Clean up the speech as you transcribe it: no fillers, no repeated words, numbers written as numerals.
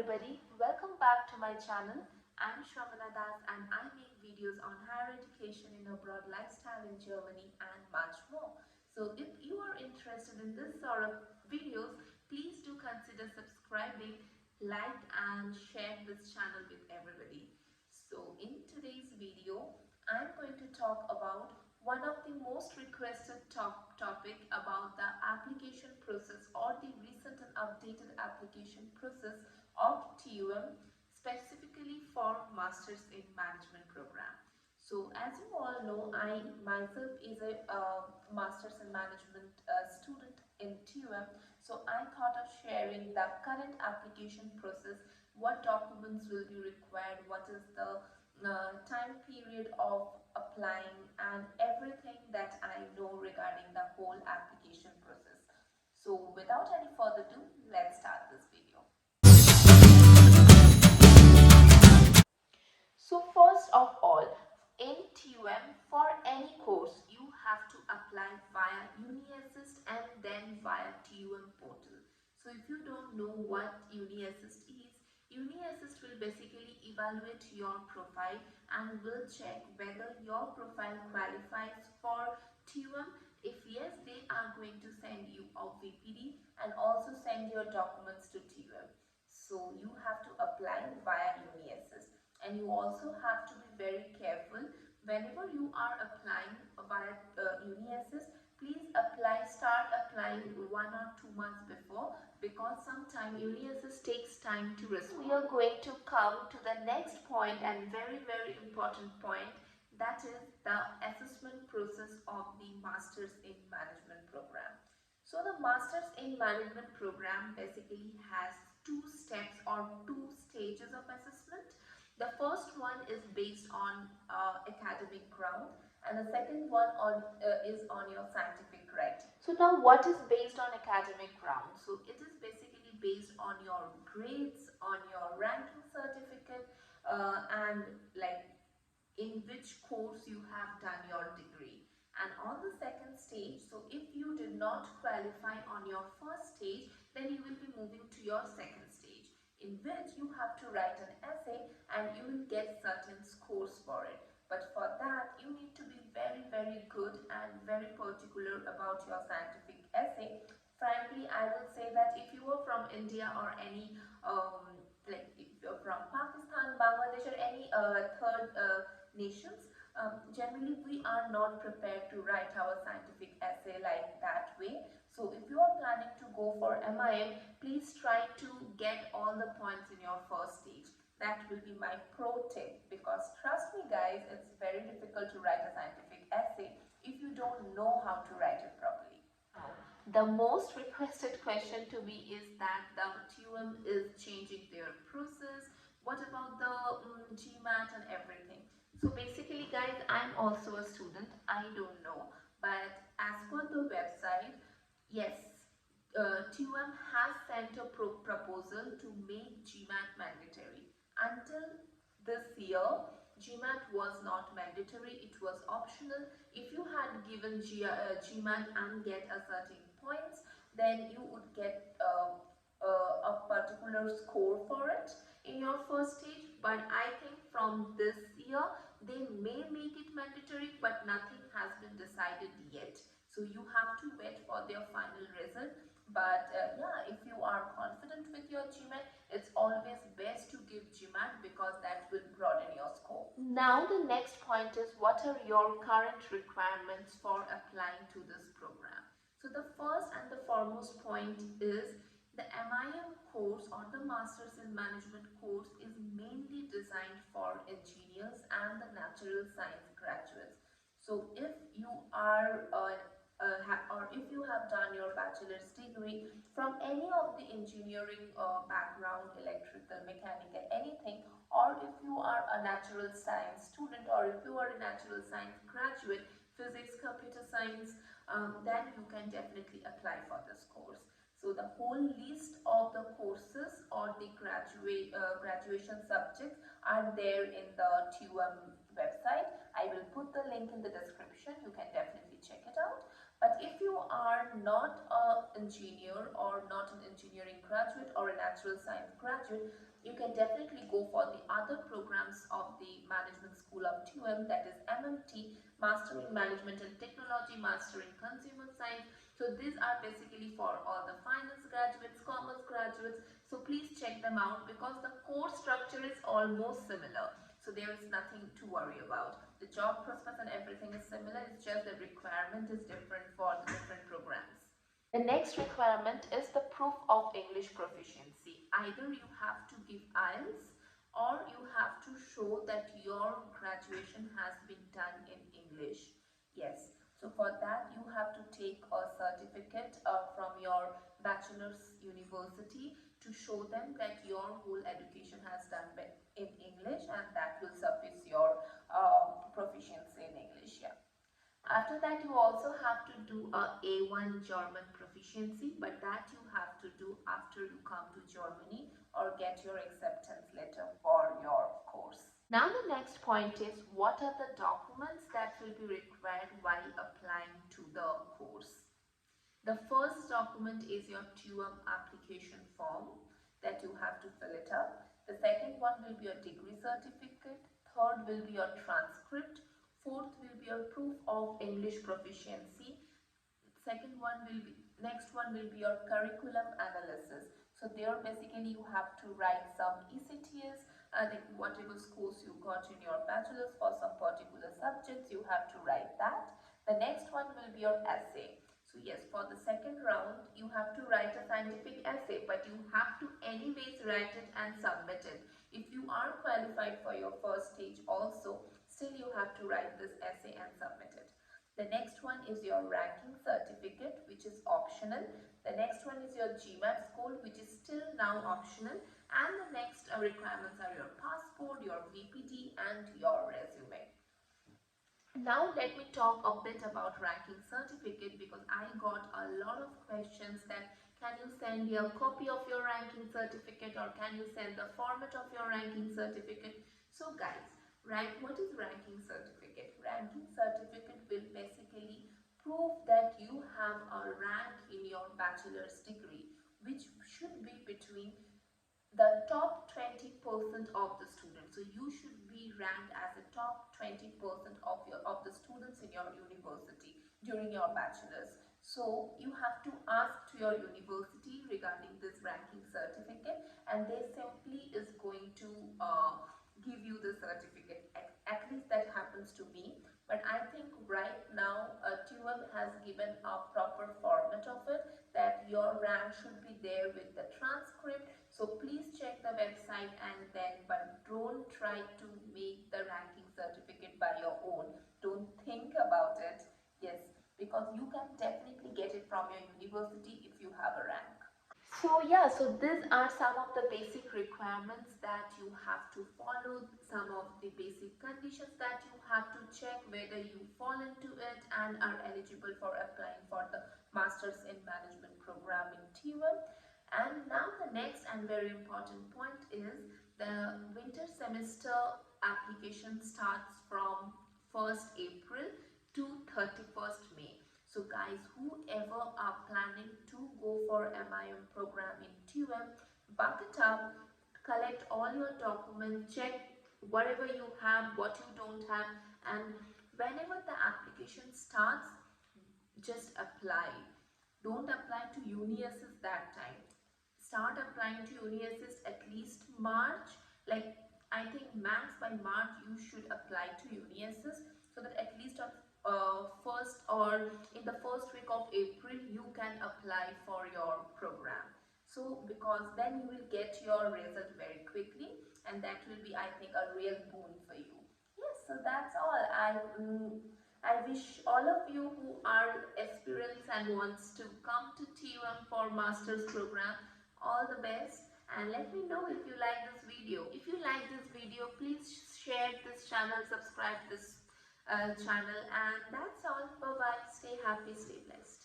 everybody, welcome back to my channel. I'm Shravana Das and I make videos on higher education in abroad, lifestyle in Germany and much more. So if you are interested in this sort of videos, please do consider subscribing, like and share this channel with everybody. So in today's video, I'm going to talk about one of the most requested topic about the application process or the recent and updated application process of TUM specifically for Masters in Management program. So as you all know, I myself is a Masters in Management student in TUM. So I thought of sharing the current application process, what documents will be required, what is the time period of applying and everything that I know regarding the whole application process. So without any further ado, let's start this video. So first of all, in TUM for any course you have to apply via UniAssist and then via TUM portal. So if you don't know what UniAssist is, UniAssist will basically evaluate your profile and will check whether your profile qualifies for TUM. If yes, they are going to send you a VPD and also send your documents to TUM. So you have to apply via UniAssist, and you also have to be very careful whenever you are applying via UniAssist. Please start applying 1 or 2 months before, because sometimes UniAssist takes time to respond. We are going to come to the next point and very important point, that is the assessment process of the Masters in Management program. So the Masters in Management program basically has two steps or two stages of assessment. The first one is based on academic ground, and the second one is on your scientific writing. So now what is based on academic ground? So it is basically based on your grades, on your ranking certificate, and like in which course you have done your degree. And on the second stage, so if you did not qualify on your first stage, then you will be moving to your second stage, in which you have to write an essay and you will get certain scores for it. But for that, you need to be very good and very particular about your scientific essay. Frankly, I will say that if you are from India or any like if you're from Pakistan, Bangladesh or any third nations, generally we are not prepared to write our scientific essay like that way. So if you are planning to go for MIM, please try to get all the points in your first stage. That will be my pro tip, because trust me guys, it's very difficult to write a scientific essay if you don't know how to write it properly. The most requested question to me is that the TUM is changing their process. What about the GMAT and everything? So basically guys, I'm also a student. I don't know. But as per the website, yes, TUM has sent a proposal to make GMAT mandatory. Until this year, GMAT was not mandatory, it was optional. If you had given GMAT and get a certain points, then you would get a particular score for it in your first stage. But I think from this year, they may make it mandatory, but nothing has been decided yet. So you have to wait for their final result. But yeah, if you are confident with your GMAT, it's always best to give GMAT, because that will broaden your scope. Now the next point is, what are your current requirements for applying to this program? So the first and the foremost point is the MIM course or the Masters in Management course is mainly designed for engineers and the natural science graduates. So if you are or if you have done your bachelor's degree from any of the engineering background, electrical, mechanical, anything, or if you are a natural science student, or if you are a natural science graduate, physics, computer science, then you can definitely apply for this course. So the whole list of the courses or the graduation subjects are there in the TUM website. I will put the link in the description. You can definitely check it out. But if you are not an engineer or not an engineering graduate or a natural science graduate, you can definitely go for the other programs of the Management School of TUM, that is MMT, Master in Management and Technology, Master in Consumer Science. So these are basically for all the finance graduates, commerce graduates. So please check them out because the course structure is almost similar. So there is nothing to worry about. The job prospects and everything is similar. It's just the requirement is different for the different programs. The next requirement is the proof of English proficiency. Either you have to give IELTS or you have to show that your graduation has been done in English. Yes, so for that you have to take a certificate from your bachelor's university to show them that your whole education has done in English, and that will suffice your proficiency in English. Yeah. After that, you also have to do a A1 German proficiency, but that you have to do after you come to Germany or get your acceptance letter for your course. Now the next point is, what are the documents that will be required while applying to the course? The first document is your TUM application form that you have to fill it up. The second one will be your degree certificate. Third will be your transcript. Fourth will be your proof of English proficiency. Next one will be your curriculum analysis. So there basically you have to write some ECTS, whatever scores you got in your bachelor's for some particular subjects, you have to write that. The next one will be your essay. So yes, for the second round, you have to write a scientific essay, but you have to anyways write it and submit it. If you are qualified for your first stage also, still you have to write this essay and submit it. The next one is your ranking certificate, which is optional. The next one is your GMAT score, which is still now optional. And the next requirements are your passport, your VPD, and your resume. Now let me talk a bit about ranking certificate, because I got a lot of questions that can you send me a copy of your ranking certificate or can you send the format of your ranking certificate. So guys, what is ranking certificate? Ranking certificate will basically prove that you have a rank in your bachelor's degree, which should be between the top 20% of the students. So you should be ranked as the top 20% of the students in your university during your bachelor's. So you have to ask to your university regarding this ranking certificate, and they simply is going to give you the certificate. At least that happens to me. But I think right now TUM has given a proper format of it, that your rank should be there with the transcript. So please check the website and then, but don't try to make the ranking certificate by your own. Don't think about it. Yes, because you can definitely get it from your university if you have a rank. So yeah, so these are some of the basic requirements that you have to follow, some of the basic conditions that you have to check whether you fall into it and are eligible for applying for the Masters in Management program in TUM. And now the next and very important point is the winter semester application starts from 1st April to 31st May. So guys, whoever are planning to go for MIM program in TUM, buck it up, collect all your documents, check whatever you have, what you don't have, and whenever the application starts, just apply. Don't apply to UniAssist that time. Start applying to UniAssist at least March. Like I think max by March you should apply to UniAssist, so that at least on first or in the first week of April you can apply for your program. So because then you will get your result very quickly, and that will be, I think, a real boon for you. Yes, so that's all. I wish all of you who are experienced and wants to come to TUM for master's program all the best, and let me know if you like this video. If you like this video, please share this channel, subscribe this channel, and that's all. Bye bye. Stay happy, stay blessed.